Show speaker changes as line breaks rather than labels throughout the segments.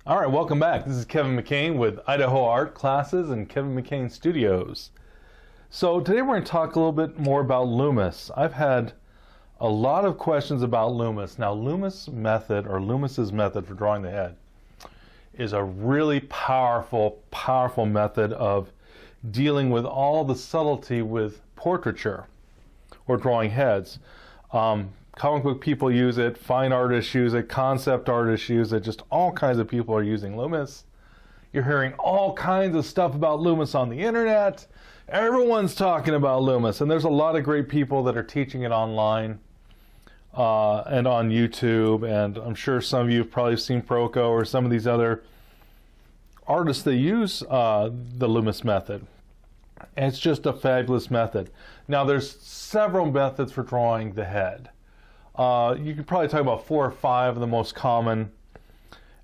All right, welcome back. This is Kevin McCain with Idaho Art Classes and Kevin McCain Studios. So today we're going to talk a little bit more about Loomis. I've had a lot of questions about Loomis. Now, Loomis Method, or Loomis's method for drawing the head, is a really powerful method of dealing with all the subtlety with portraiture or drawing heads. Comic book people use it, fine artists use it, concept artists use it, just all kinds of people are using Loomis. You're hearing all kinds of stuff about Loomis on the internet. Everyone's talking about Loomis, and there's a lot of great people that are teaching it online and on YouTube, and I'm sure some of you have probably seen Proco or some of these other artists that use the Loomis method. And it's just a fabulous method. Now, there's several methods for drawing the head. You could probably talk about 4 or 5 of the most common,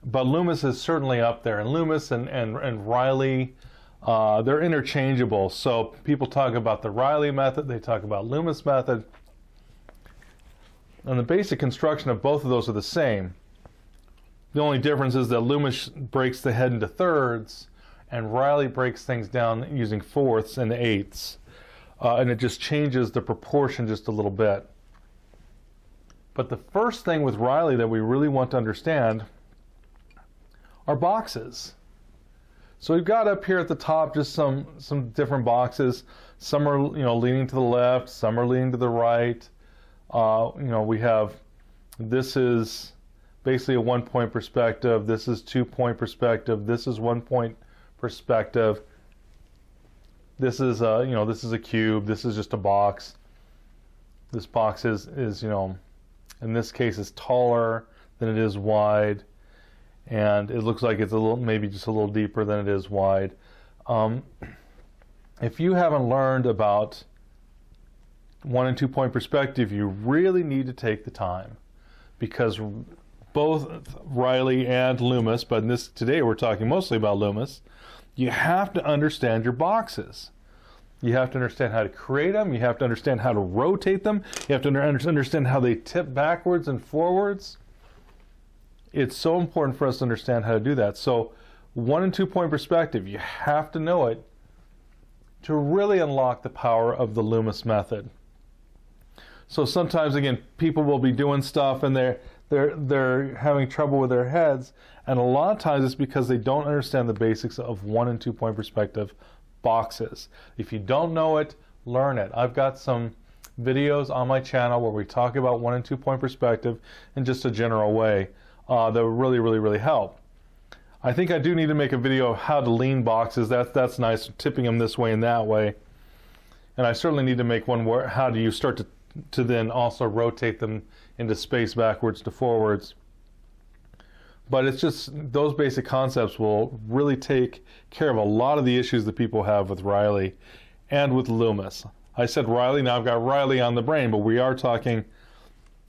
but Loomis is certainly up there. And Loomis and Reilly, they're interchangeable. So people talk about the Reilly method, they talk about Loomis method, and the basic construction of both of those are the same. The only difference is that Loomis breaks the head into thirds, and Reilly breaks things down using fourths and eighths, and it just changes the proportion just a little bit. But the first thing with Reilly that we really want to understand are boxes. So we've got up here at the top just some different boxes. Some are leaning to the left, some are leaning to the right. We have, this is basically a 1-point perspective. This is 2-point perspective. This is 1-point perspective. This is this is a cube. This is just a box. This box is in this case is taller than it is wide, and it looks like it's maybe just a little deeper than it is wide. If you haven't learned about 1- and 2-point perspective, you really need to take the time, because both Reilly and Loomis, but today we're talking mostly about Loomis, you have to understand your boxes. You have to understand how to create them. You have to understand how to rotate them. You have to understand how they tip backwards and forwards. It's so important for us to understand how to do that. So 1- and 2-point perspective, you have to know it to really unlock the power of the Loomis method. So sometimes, again, people will be doing stuff and they're having trouble with their heads, and a lot of times it's because they don't understand the basics of 1- and 2-point perspective boxes. If you don't know it, learn it. I've got some videos on my channel where we talk about 1- and 2-point perspective in just a general way that will really help. I think I do need to make a video of how to lean boxes. That's nice, tipping them this way and that way. And I certainly need to make one where how do you start to then also rotate them into space backwards to forwards. But it's just those basic concepts will really take care of a lot of the issues that people have with Reilly and with Loomis. I said Reilly, now I've got Reilly on the brain, but we are talking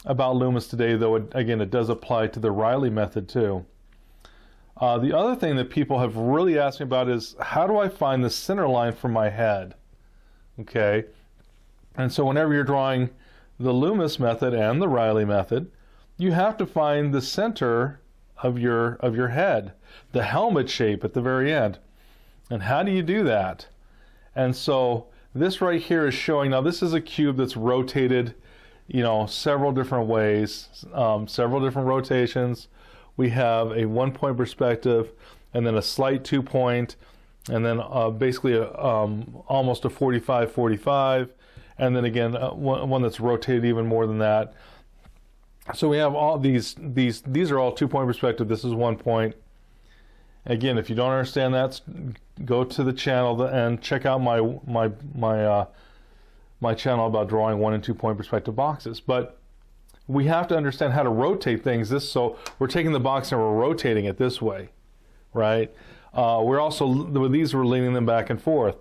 about Loomis today, though again it does apply to the Reilly method too. The other thing that people have really asked me about is, how do I find the center line for my head? Okay, and so whenever you're drawing the Loomis method and the Reilly method, you have to find the center of your head, the helmet shape at the very end. And how do you do that? And so this right here is showing, now this is a cube that's rotated several different ways, several different rotations. We have a 1-point perspective, and then a slight 2-point, and then basically almost a 45-45, and then again one that's rotated even more than that. So we have all these are all 2-point perspective. This is 1 point. Again, if you don't understand that, go to the channel and check out my channel about drawing 1- and 2-point perspective boxes. But we have to understand how to rotate things. So we're taking the box and we're rotating it this way, right? We're also, with these, we're leaning them back and forth.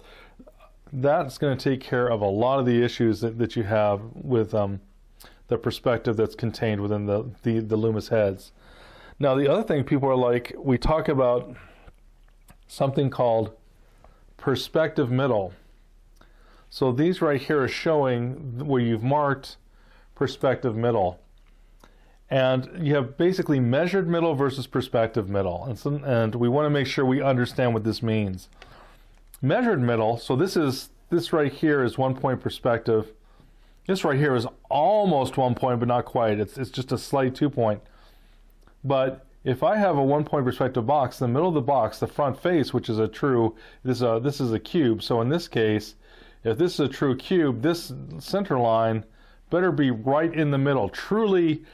That's going to take care of a lot of the issues that you have with the perspective that's contained within the Loomis heads. Now, the other thing people are like, we talk about something called perspective middle. So these right here are showing where you've marked perspective middle. And you have basically measured middle versus perspective middle. And we want to make sure we understand what this means. Measured middle, so this right here is 1 point perspective. This right here is almost 1 point, but not quite. It's just a slight 2 point. But if I have a 1 point perspective box, in the middle of the box, the front face, which is a true, this is a cube. So in this case, if this is a true cube, this center line better be right in the middle, truly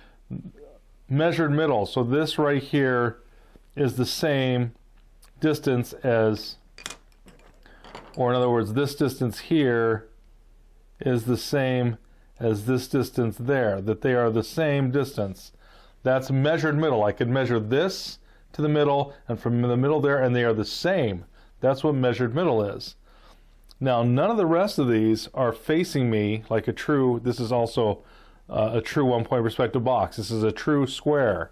measured middle. So this right here is the same distance as, or in other words, this distance here is the same as this distance there, that they are the same distance. That's measured middle. I could measure this to the middle and from the middle there, and they are the same. That's what measured middle is. Now, none of the rest of these are facing me like a true, this is also a true 1 point perspective box. This is a true square,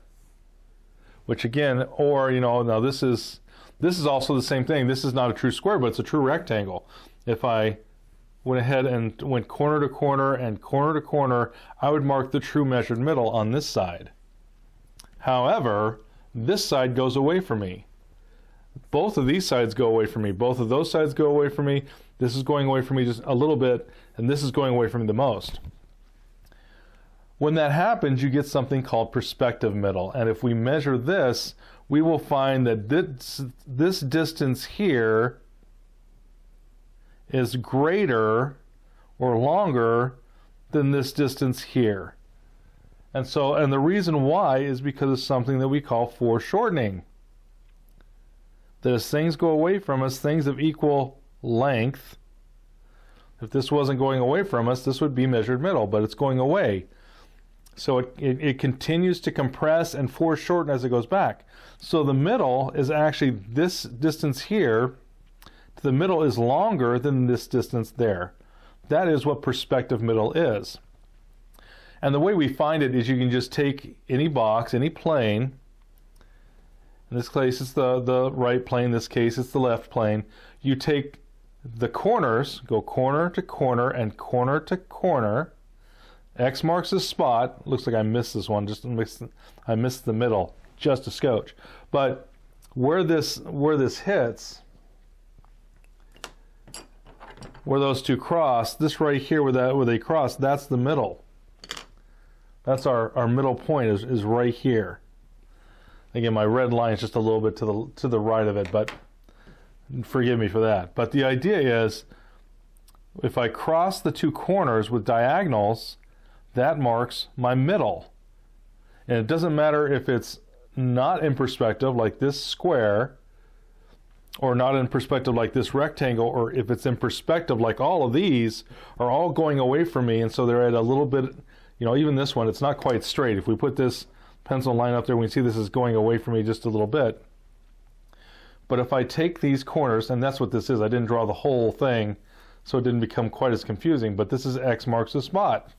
which again, or, you know, now this is also the same thing. This is not a true square, but it's a true rectangle. If I went ahead and went corner to corner and corner to corner, I would mark the true measured middle on this side. However, this side goes away from me. Both of these sides go away from me. Both of those sides go away from me. This is going away from me just a little bit, and this is going away from me the most. When that happens, you get something called perspective middle. And if we measure this, we will find that this distance here is greater or longer than this distance here. And the reason why is because of something that we call foreshortening. That as things go away from us, things of equal length, if this wasn't going away from us, this would be measured middle, but it's going away. So it continues to compress and foreshorten as it goes back. So the middle is actually this distance here. The middle is longer than this distance there. That is what perspective middle is. And the way we find it is you can just take any box, any plane. In this case, it's the right plane. In this case, it's the left plane. You take the corners, go corner to corner and corner to corner. X marks the spot. Looks like I missed this one. I missed the middle just a scotch. But where this hits, where those two cross, this right here where they cross, that's the middle. That's our middle point is right here. Again, my red line is just a little bit to the right of it, but forgive me for that. But the idea is, if I cross the two corners with diagonals, that marks my middle. And it doesn't matter if it's not in perspective like this square, or not in perspective like this rectangle, or if it's in perspective like all of these are all going away from me, and so they're at a little bit, you know, even this one, it's not quite straight. If we put this pencil line up there, we see this is going away from me just a little bit. But if I take these corners, and that's what this is, I didn't draw the whole thing, so it didn't become quite as confusing, but this is X marks the spot.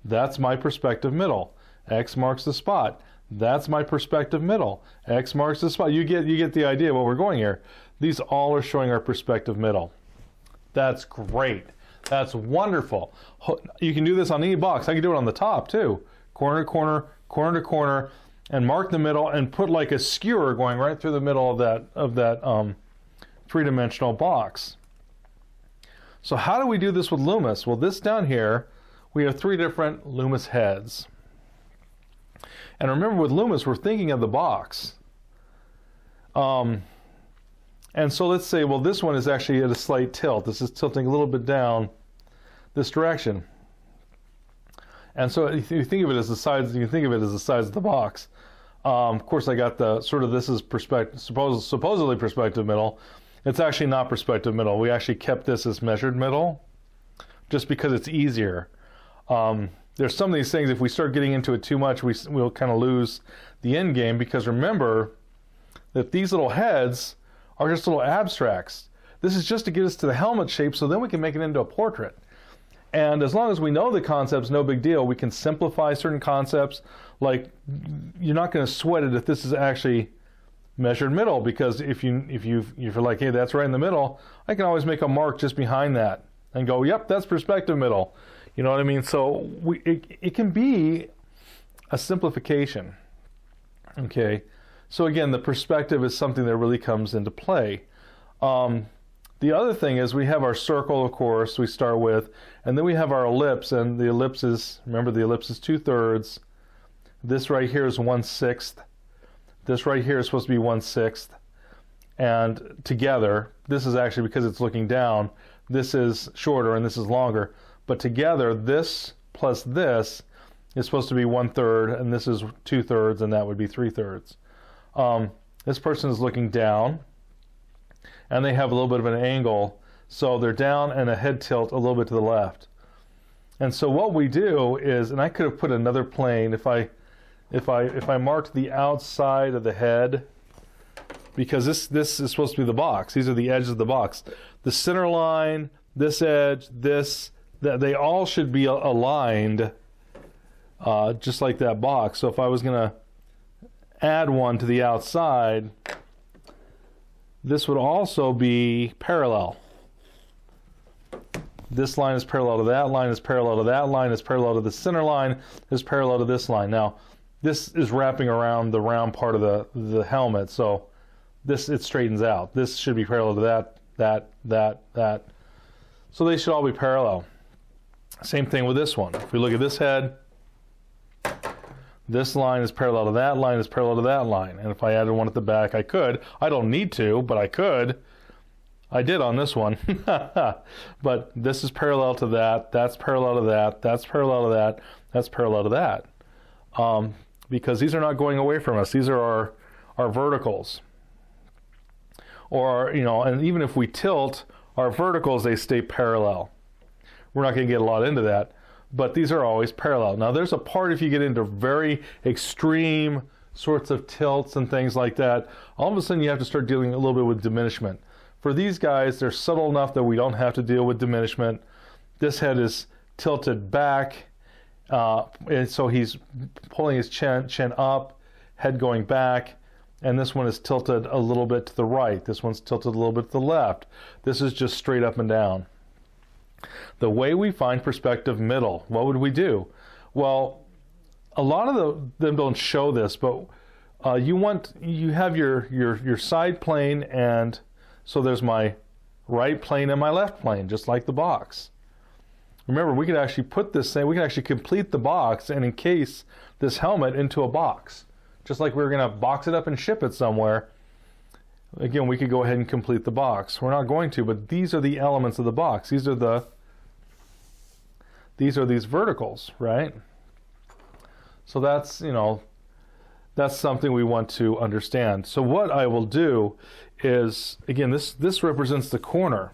That's my perspective middle. X marks the spot. That's my perspective middle. X marks the spot. You get the idea of what we're going here. These all are showing our perspective middle. That's great. That's wonderful. You can do this on any box. I can do it on the top too. Corner to corner, corner to corner, and mark the middle and put like a skewer going right through the middle of that three-dimensional box. So how do we do this with Loomis? Well, this down here, we have 3 different Loomis heads. And remember, with Loomis, we're thinking of the box. And so let's say, well, this one is actually at a slight tilt. This is tilting a little bit down this direction. And so if you think of it as the sides, you can think of it as the sides of the box. Of course, I got the sort of, this is perspective, supposedly perspective middle. It's actually not perspective middle. We actually kept this as measured middle just because it's easier. There's some of these things, if we start getting into it too much, we'll kind of lose the end game, because remember that these little heads are just little abstracts. This is just to get us to the helmet shape, so then we can make it into a portrait. And as long as we know the concepts, no big deal. We can simplify certain concepts. Like, you're not going to sweat it if this is actually measured middle, because if you're like, hey, that's right in the middle, I can always make a mark just behind that and go, yep, that's perspective middle. You know what I mean? So it can be a simplification. Okay, so again, the perspective is something that really comes into play. The other thing is we have our circle, of course, we start with, and then we have our ellipse, and the ellipse is, remember, the ellipse is 2/3. This right here is 1/6. This right here is supposed to be 1/6. And together, this is actually, because it's looking down, this is shorter and this is longer. But together, this plus this is supposed to be 1/3, and this is 2/3, and that would be 3/3. This person is looking down, and they have a little bit of an angle, so they're down and a head tilt a little bit to the left. And so what we do is, and I could have put another plane if I marked the outside of the head, because this is supposed to be the box. These are the edges of the box. The center line, this edge, they all should be aligned, just like that box. So if I was going to add one to the outside, this would also be parallel. This line is parallel to that line, is parallel to that line, is parallel to the center line, is parallel to this line. Now, this is wrapping around the round part of the helmet, so it straightens out. This should be parallel to that. So they should all be parallel. Same thing with this one. If we look at this head, this line is parallel to that line, is parallel to that line. And if I added one at the back, I could. I don't need to, but I could. I did on this one. But this is parallel to that, that's parallel to that, that's parallel to that, that's parallel to that. Because these are not going away from us. These are our verticals. Or, and even if we tilt, our verticals, they stay parallel. We're not going to get a lot into that, but these are always parallel. Now, there's a part if you get into very extreme sorts of tilts and things like that, all of a sudden you have to start dealing a little bit with diminishment. For these guys, they're subtle enough that we don't have to deal with diminishment. This head is tilted back, and so he's pulling his chin up, head going back, and this one is tilted a little bit to the right. This one's tilted a little bit to the left. This is just straight up and down. The way we find perspective middle, what would we do? Well, a lot of them don't show this, but you have your side plane, and so there's my right plane and my left plane, just like the box. Remember, we could actually put this thing, we can actually complete the box and encase this helmet into a box. Just like we were going to box it up and ship it somewhere. Again, we could go ahead and complete the box. We're not going to, but these are the elements of the box. These are these verticals, right? So that's, that's something we want to understand. So what I will do is, again, this represents the corner.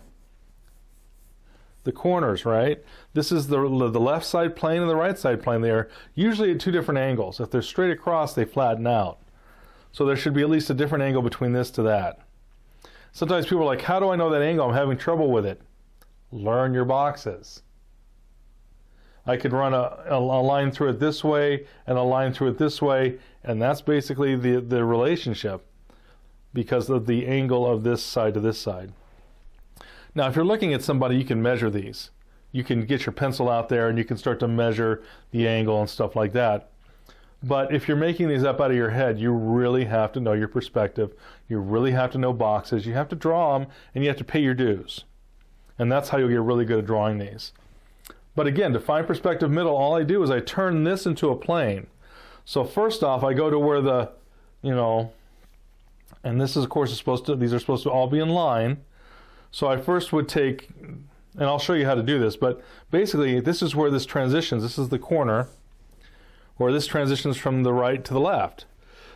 The corners, right? This is the left side plane and the right side plane. They are usually at two different angles. If they're straight across, they flatten out. So there should be at least a different angle between this to that. Sometimes people are like, how do I know that angle? I'm having trouble with it. Learn your boxes. I could run a line through it this way and a line through it this way, and that's basically the relationship because of the angle of this side to this side. Now, if you're looking at somebody, you can measure these. You can get your pencil out there and you can start to measure the angle and stuff like that. But if you're making these up out of your head, you really have to know your perspective. You really have to know boxes. You have to draw them, and you have to pay your dues. And that's how you'll get really good at drawing these. But again, to find perspective middle, all I do is I turn this into a plane. So first off, I go to where the, and this is, of course, these are supposed to all be in line. So I first would take, and I'll show you how to do this, but basically this is where this transitions. This is the corner where this transitions from the right to the left.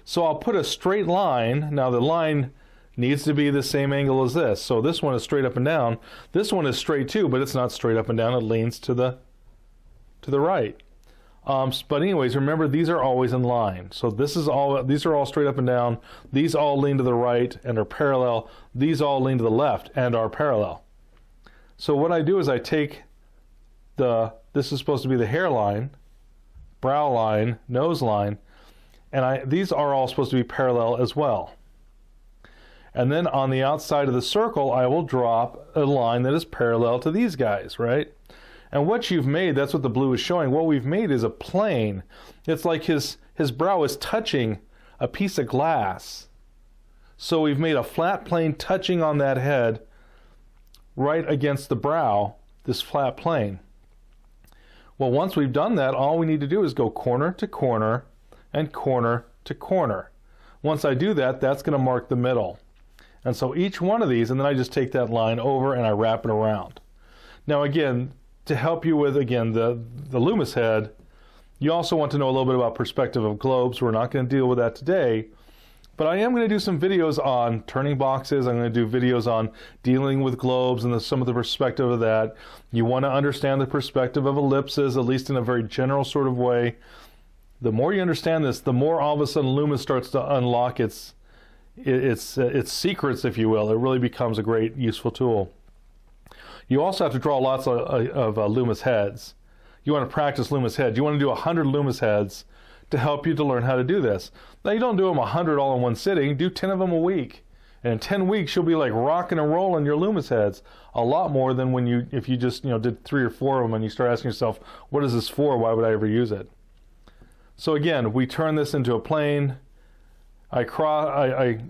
So I'll put a straight line. Now the line needs to be the same angle as this. So this one is straight up and down. This one is straight too, but it's not straight up and down. It leans to the right. But anyways, remember, these are always in line. So these are all straight up and down. These all lean to the right and are parallel. These all lean to the left and are parallel. So what I do is I take this is supposed to be the hairline, brow line, nose line, and these are all supposed to be parallel as well. And then on the outside of the circle, I will drop a line that is parallel to these guys, right? And what you've made, that's what the blue is showing, what we've made is a plane. It's like his brow is touching a piece of glass. So we've made a flat plane touching on that head right against the brow, this flat plane. Well, once we've done that, all we need to do is go corner to corner and corner to corner. Once I do that, that's going to mark the middle. And so each one of these, and then I just take that line over and I wrap it around. Now again, to help you with, again, the Loomis head, you also want to know a little bit about perspective of globes. We're not going to deal with that today, but I am going to do some videos on turning boxes. I'm going to do videos on dealing with globes and some of the perspective of that. You want to understand the perspective of ellipses, at least in a very general sort of way. The more you understand this, the more all of a sudden Loomis starts to unlock its secrets, if you will. It really becomes a great, useful tool. You also have to draw lots of Loomis heads. You want to practice Loomis heads. You want to do 100 Loomis heads to help you to learn how to do this. Now, you don't do them 100 all in one sitting. Do 10 of them a week. And in 10 weeks, you'll be like rocking and rolling your Loomis heads a lot more than if you just did 3 or 4 of them and you start asking yourself, what is this for? Why would I ever use it? So again, we turn this into a plane. I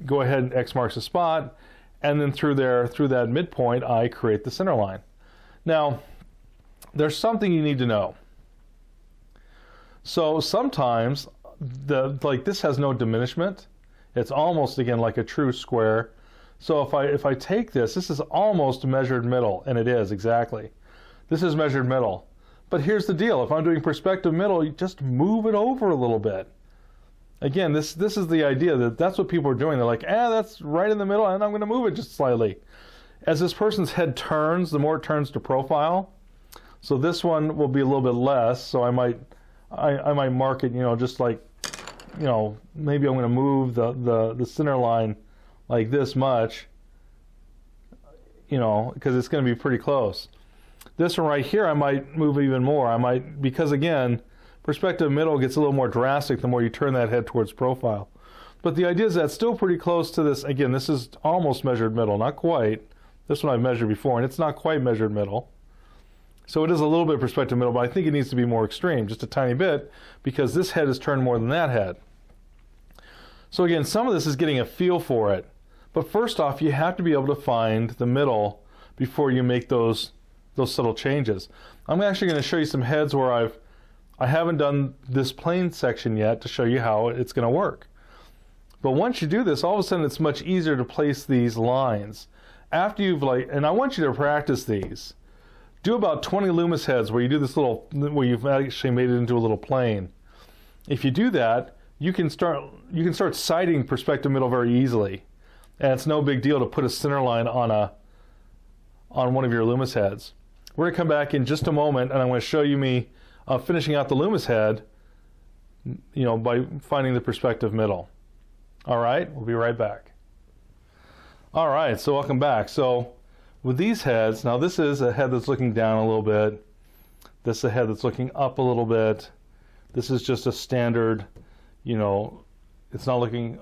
go ahead and X marks a spot, and then through that midpoint, I create the center line. Now, there's something you need to know. So sometimes, like this has no diminishment. It's almost, again, like a true square. So if I take this is almost measured middle, and it is, exactly. This is measured middle. But here's the deal. If I'm doing perspective middle, you just move it over a little bit. Again, this is the idea that's what people are doing. They're like, that's right in the middle, and I'm going to move it just slightly. As this person's head turns, the more it turns to profile. So this one will be a little bit less. So I might mark it, just like, maybe I'm going to move the center line like this much, because it's going to be pretty close. This one right here, I might move even more. Because again, perspective middle gets a little more drastic the more you turn that head towards profile. But the idea is that's still pretty close to this. Again, this is almost measured middle, not quite. This one I've measured before, and it's not quite measured middle. So it is a little bit perspective middle, but I think it needs to be more extreme, just a tiny bit, because this head is turned more than that head. So again, some of this is getting a feel for it. But first off, you have to be able to find the middle before you make those subtle changes. I'm actually going to show you some heads where I haven't done this plane section yet to show you how it's going to work. But once you do this, all of a sudden it's much easier to place these lines. After you've and I want you to practice these. Do about 20 Loomis heads where you do this where you've actually made it into a little plane. If you do that, you can start sighting perspective middle very easily. And it's no big deal to put a center line on one of your Loomis heads. We're going to come back in just a moment, and I'm going to show you me finishing out the Loomis head, by finding the perspective middle. All right, we'll be right back. All right, so welcome back. So with these heads, now this is a head that's looking down a little bit. This is a head that's looking up a little bit. This is just a standard, it's not looking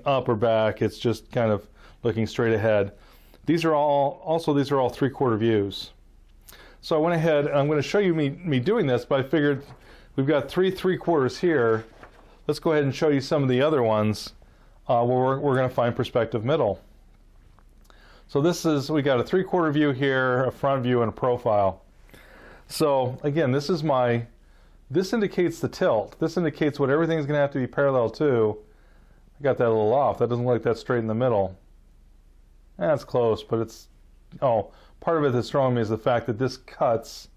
up or back. It's just kind of looking straight ahead. These are all 3/4 views. So I went ahead, and I'm going to show you me doing this, but I figured we've got 3 3/4 here. Let's go ahead and show you some of the other ones where we're going to find perspective middle. So we got a 3/4 view here, a front view, and a profile. So again, this indicates the tilt. This indicates what everything's going to have to be parallel to. I got that a little off. That doesn't look like that's straight in the middle. That's close, but it's, part of it that's throwing me is the fact that this cuts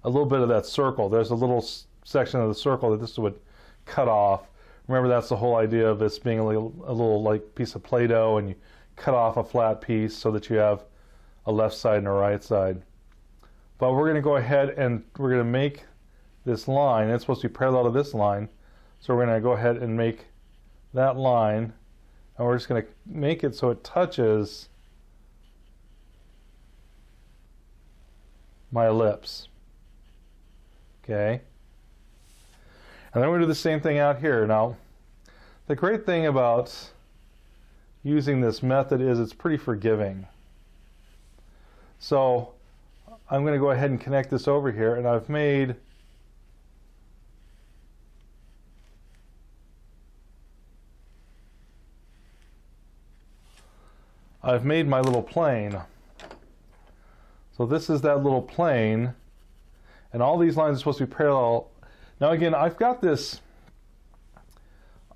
a little bit of that circle. There's a little section of the circle that this would cut off. Remember, that's the whole idea of this being a little like piece of Play-Doh, and you cut off a flat piece so that you have a left side and a right side. But we're going to go ahead and we're going to make this line. It's supposed to be parallel to this line. So we're going to go ahead and make that line, and we're just going to make it so it touches my ellipse. Okay. And then we do the same thing out here. Now, the great thing about using this method is it's pretty forgiving. So I'm going to go ahead and connect this over here, and I've made my little plane. So this is that little plane, and all these lines are supposed to be parallel. Now again, I've got this,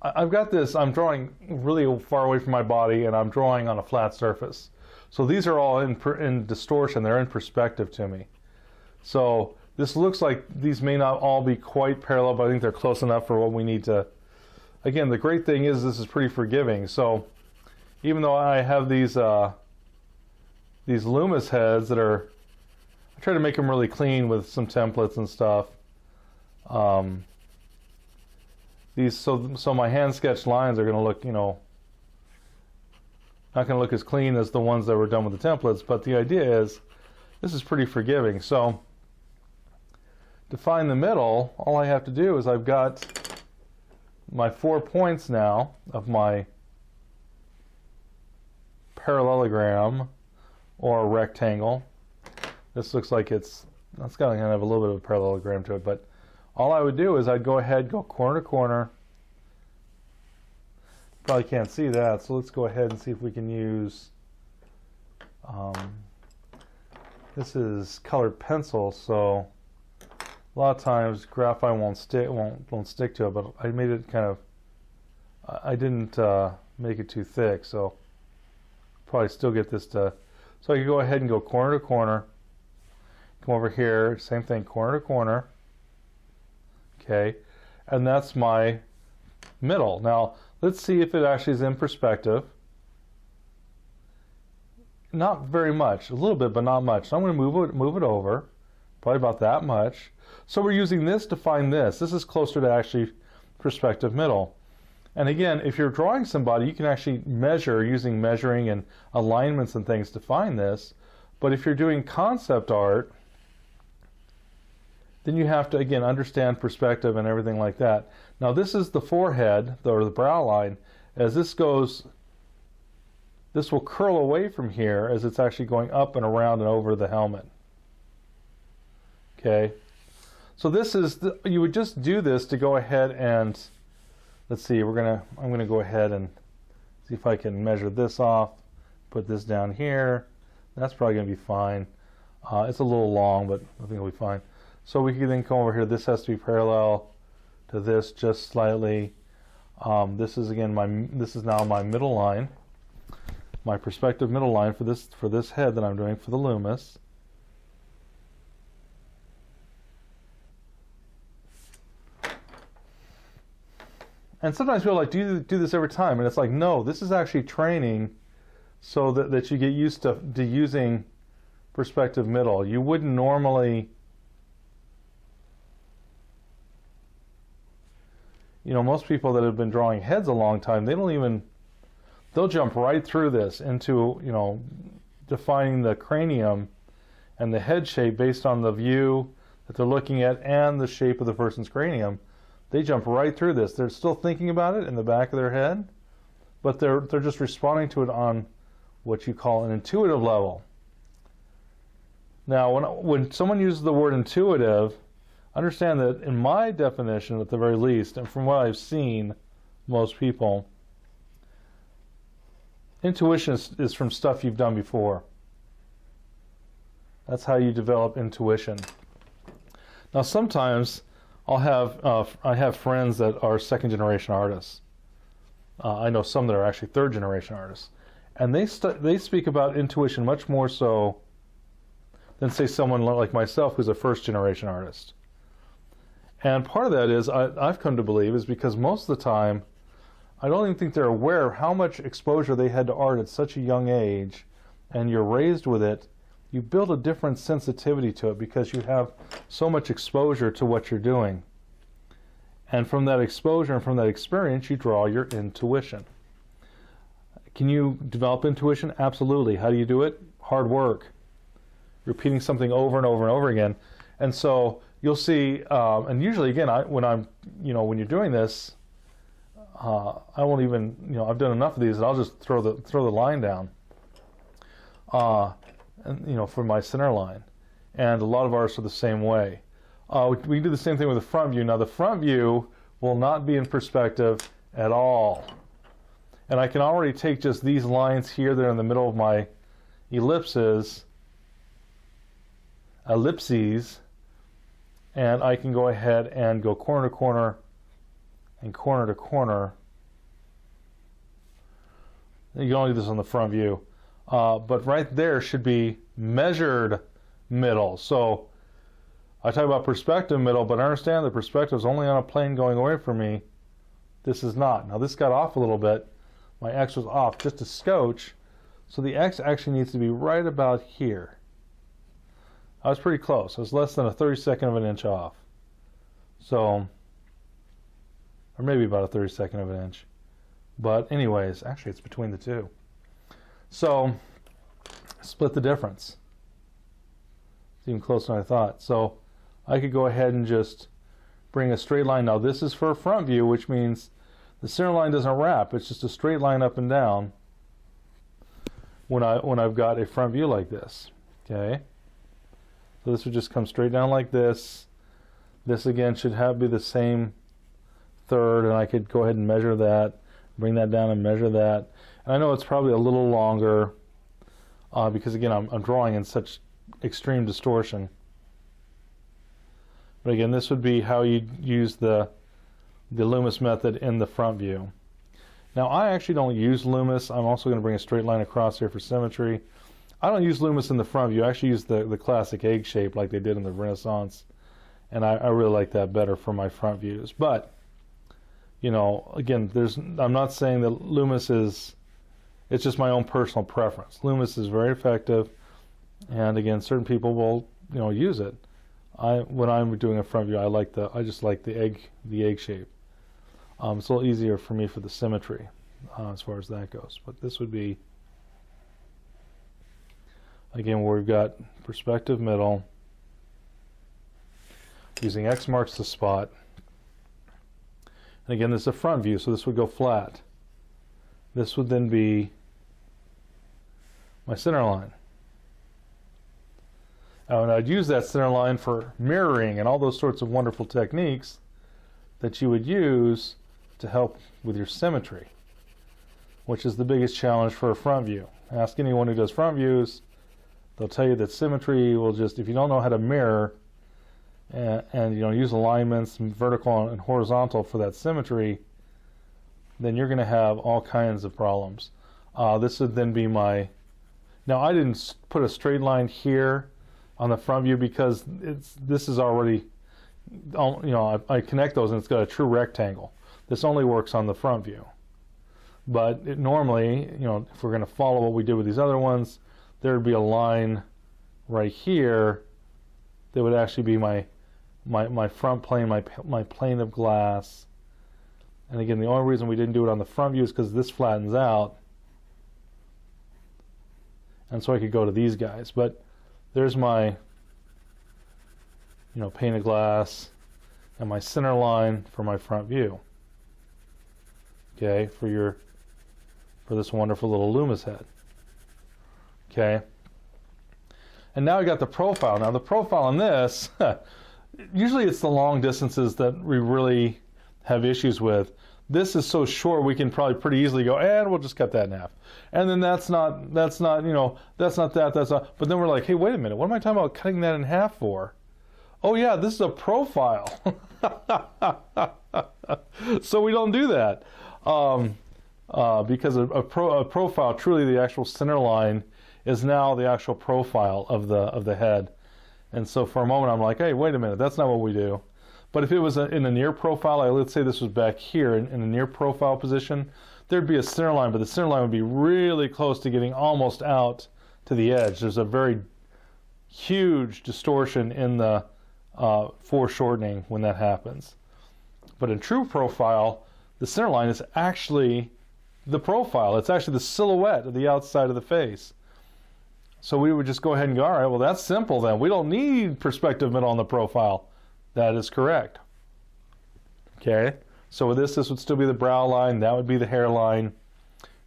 I'm drawing really far away from my body, and I'm drawing on a flat surface. So these are all in distortion, they're in perspective to me. So this looks like these may not all be quite parallel, but I think they're close enough for what we need to. Again, the great thing is this is pretty forgiving. So even though I have these Loomis heads that are, I try to make them really clean with some templates and stuff. So my hand sketched lines are going to look, not going to look as clean as the ones that were done with the templates, but the idea is this is pretty forgiving. So to find the middle, all I have to do is I've got my 4 points now of my parallelogram or rectangle. This looks like that's got to have a little bit of a parallelogram to it, but all I would do is I'd go ahead, go corner to corner. Probably can't see that, so let's go ahead and see if we can use, this is colored pencil, so a lot of times graphite won't stick to it, but I made it kind of, I didn't make it too thick, so probably still get this to, so I can go ahead and go corner to corner, come over here, same thing, corner to corner, okay, and that's my middle. Now let's see if it actually is in perspective. Not very much, a little bit, but not much. So I'm going to move it over, probably about that much. So we're using this to find this. This is closer to actually perspective middle. And again, if you're drawing somebody, you can actually measure using measuring and alignments and things to find this. But if you're doing concept art, then you have to, again, understand perspective and everything like that. Now this is the forehead, or the brow line. As this goes, this will curl away from here as it's actually going up and around and over the helmet. Okay, so this is, you would just do this to go ahead and, let's see, I'm gonna go ahead and see if I can measure this off, put this down here. That's probably gonna be fine. It's a little long, but I think it'll be fine. So we can then come over here. This has to be parallel to this just slightly. This is now my middle line, my perspective middle line for this head that I'm doing for the Loomis. And sometimes people are like, do you do this every time? And it's like, no, this is actually training so that you get used to using perspective middle. You wouldn't normally, most people that have been drawing heads a long time, they'll jump right through this into, defining the cranium and the head shape based on the view that they're looking at and the shape of the person's cranium. They jump right through this. They're still thinking about it in the back of their head, but they're just responding to it on what you call an intuitive level. Now, when someone uses the word intuitive, understand that in my definition, at the very least, and from what I've seen, most people, intuition is from stuff you've done before. That's how you develop intuition. Now, sometimes I have friends that are second-generation artists. I know some that are actually third-generation artists, and they speak about intuition much more so than, say, someone like myself who's a first-generation artist. And part of that is, I've come to believe, is because most of the time, I don't even think they're aware of how much exposure they had to art at such a young age, and you're raised with it. You build a different sensitivity to it because you have so much exposure to what you're doing. And from that exposure and from that experience, you draw your intuition. Can you develop intuition? Absolutely. How do you do it? Hard work. Repeating something over and over and over again. And so you'll see, and usually again, when you're doing this, I won't even, I've done enough of these that I'll just throw the line down. And, for my center line. and a lot of artists are the same way. We can do the same thing with the front view. Now the front view will not be in perspective at all. And I can already take just these lines here that are in the middle of my ellipses, and I can go ahead and go corner to corner and corner to corner. You can only do this on the front view. But right there should be measured middle. So I talk about perspective middle, but I understand the perspective is only on a plane going away from me. This is not. Now this got off a little bit. My X was off just a scotch. So the X actually needs to be right about here. I was pretty close. I was less than a 32nd of an inch off. So, or maybe about a 32nd of an inch. But anyways, actually it's between the two. So, split the difference. It's even closer than I thought. So, I could go ahead and just bring a straight line. Now this is for a front view, which means the center line doesn't wrap. It's just a straight line up and down when I've got a front view like this. Okay? So this would just come straight down like this. This again should be the same third, and I could go ahead and measure that, bring that down and measure that. And I know it's probably a little longer because again I'm drawing in such extreme distortion. But again, this would be how you use the Loomis method in the front view. Now I actually don't use Loomis. I'm also going to bring a straight line across here for symmetry. I don't use Loomis in the front view. I actually use the classic egg shape like they did in the Renaissance, and I really like that better for my front views. But you know, again, I'm not saying that Loomis is, it's just my own personal preference. Loomis is very effective, and again, certain people will, you know, use it. When I'm doing a front view, I just like the egg shape. It's a little easier for me for the symmetry as far as that goes. But this would be, again, where we've got perspective middle, using X marks the spot. And again, this is a front view, so this would go flat. This would then be my center line. And I'd use that center line for mirroring and all those sorts of wonderful techniques that you would use to help with your symmetry, which is the biggest challenge for a front view. Ask anyone who does front views, they'll tell you that symmetry will just, if you don't know how to mirror and you know, use alignments, vertical and horizontal for that symmetry, then you're going to have all kinds of problems. This would then be my, now I didn't put a straight line here on the front view because this is already, you know, I connect those and it's got a true rectangle. This only works on the front view. But normally, you know, if we're going to follow what we did with these other ones, there would be a line right here that would actually be my front plane, my plane of glass. And again, the only reason we didn't do it on the front view is because this flattens out. And so I could go to these guys. But there's my, you know, pane of glass and my center line for my front view. Okay, for this wonderful little Loomis head. Okay. And now I got the profile. Now the profile on this, usually it's the long distances that we really have issues with. This is so short we can probably pretty easily go, and we'll just cut that in half. And then that's not, you know, that's not. But then we're like, hey, wait a minute, what am I talking about cutting that in half for? Oh yeah, this is a profile. So we don't do that. Because a profile, truly the actual center line is now the actual profile of the head. And so for a moment I'm like, hey, wait a minute, that's not what we do. But if it was in a near profile, let's say this was back here in a near profile position, there'd be a center line, but the center line would be really close to getting almost out to the edge. There's a very huge distortion in the foreshortening when that happens. But in true profile, the center line is actually the profile. It's actually the silhouette of the outside of the face. So we would just go ahead and go, all right, well, that's simple then. We don't need perspective middle on the profile. That is correct. Okay, so with this would still be the brow line. That would be the hairline.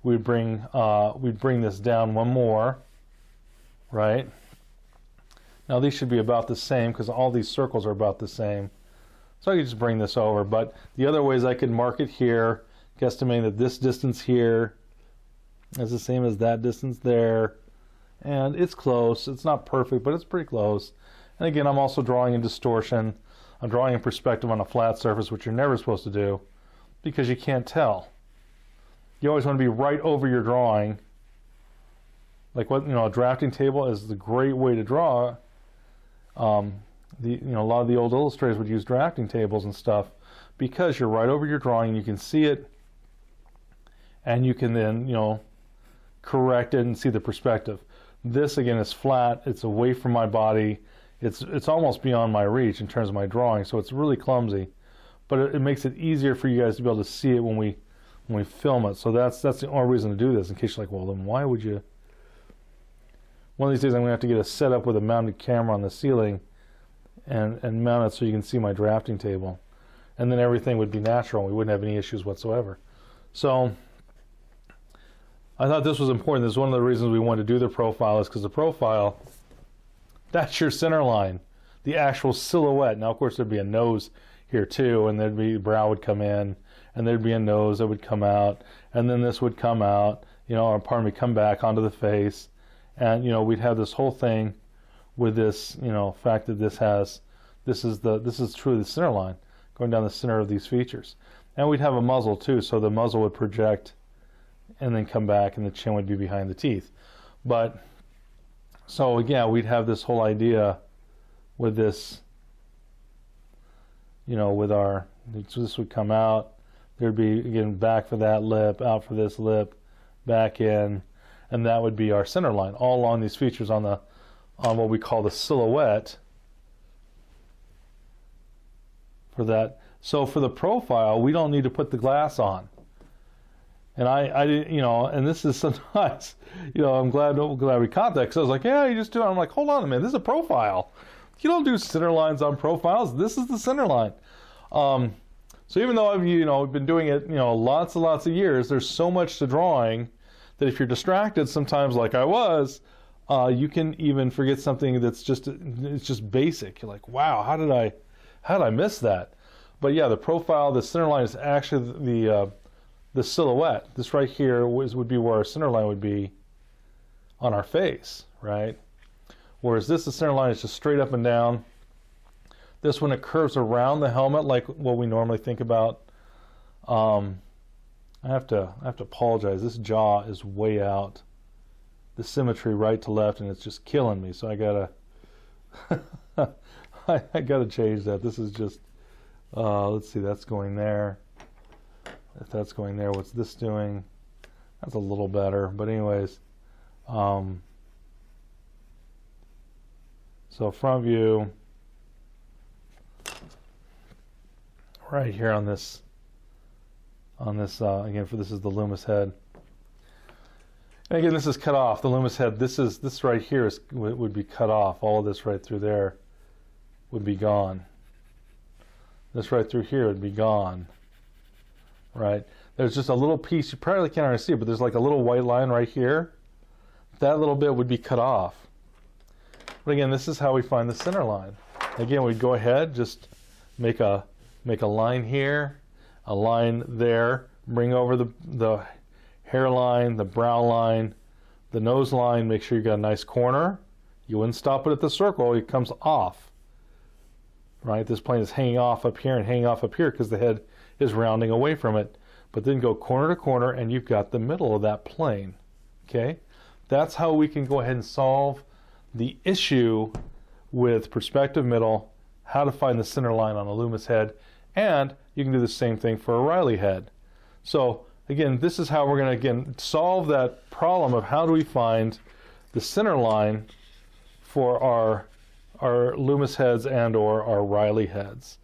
We'd bring this down one more, right? Now these should be about the same because all these circles are about the same. So I could just bring this over, but the other way is I could mark it here, guesstimating that this distance here is the same as that distance there, and it's close. It's not perfect, but it's pretty close. And again, I'm also drawing in distortion. I'm drawing in perspective on a flat surface, which you're never supposed to do because you can't tell. You always want to be right over your drawing. Like what, a drafting table is the great way to draw. A lot of the old illustrators would use drafting tables and stuff because you're right over your drawing, you can see it, and you can then, correct it and see the perspective. This again is flat, it's away from my body, it's almost beyond my reach in terms of my drawing, so it's really clumsy, but it makes it easier for you guys to be able to see it when we film it. So that's the only reason to do this, in case you're like, well, then why would you? One of these days I'm going to have to get a setup with a mounted camera on the ceiling and mount it so you can see my drafting table, and then everything would be natural and we wouldn't have any issues whatsoever. So I thought this was important. This is one of the reasons we wanted to do the profile, is because the profile, that's your center line, the actual silhouette. Now of course there'd be a nose here too, and there'd be brow would come in, and there'd be a nose that would come out, and then this would come out, or pardon me, come back onto the face, and we'd have this whole thing with this, fact that this is truly the center line going down the center of these features, and we'd have a muzzle too, so the muzzle would project and then come back, and the chin would be behind the teeth. But so again, we'd have this whole idea with this, with our, this would come out, there'd be again back for that lip, out for this lip, back in, and that would be our center line all along these features on what we call the silhouette for that. So for the profile, we don't need to put the glass on. And I didn't, and this is sometimes, I'm glad we caught that, because I was like, yeah, you just do it. I'm like, hold on a minute, this is a profile. You don't do center lines on profiles. This is the center line. So even though I've been doing it, lots and lots of years, there's so much to drawing that if you're distracted sometimes, like I was, you can even forget something that's just basic. You're like, wow, how did I miss that? But yeah, the profile, the center line is actually the silhouette. This right here would be where our center line would be on our face, right? Whereas the center line is just straight up and down. This one, it curves around the helmet like what we normally think about. I have to apologize. This jaw is way out. The symmetry right to left, and it's just killing me. So I gotta I gotta change that. This is just let's see, that's going there. If that's going there, what's this doing? That's a little better, but anyways, so front view right here on this again, this is the Loomis head, and again this is cut off. The Loomis head, this right here would be cut off. All of this right through there would be gone. This right through here would be gone. Right, there's just a little piece, you probably can't really see it, but there's like a little white line right here. That little bit would be cut off. But again, this is how we find the center line. Again, we'd go ahead, just make a line here, a line there, bring over the hairline, the brow line, the nose line, make sure you got a nice corner. You wouldn't stop it at the circle, it comes off. Right, this plane is hanging off up here and hanging off up here because the head is rounding away from it, but then go corner to corner and you've got the middle of that plane. Okay, that's how we can go ahead and solve the issue with perspective middle, how to find the center line on a Loomis head, and you can do the same thing for a Reilly head. So again, this is how we're going to again solve that problem of how do we find the center line for our Loomis heads and or our Reilly heads.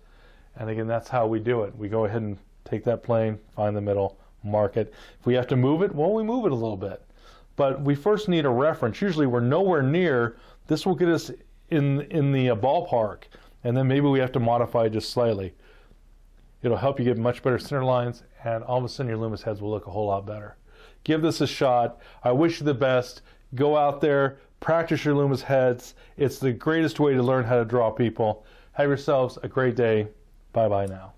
And again, that's how we do it. We go ahead and take that plane, find the middle, mark it. If we have to move it, well, we move it a little bit. But we first need a reference. Usually we're nowhere near. This will get us in the ballpark. And then maybe we have to modify it just slightly. It'll help you get much better center lines, and all of a sudden your Loomis heads will look a whole lot better. Give this a shot. I wish you the best. Go out there, Practice your Loomis heads. It's the greatest way to learn how to draw people. Have yourselves a great day. Bye-bye now.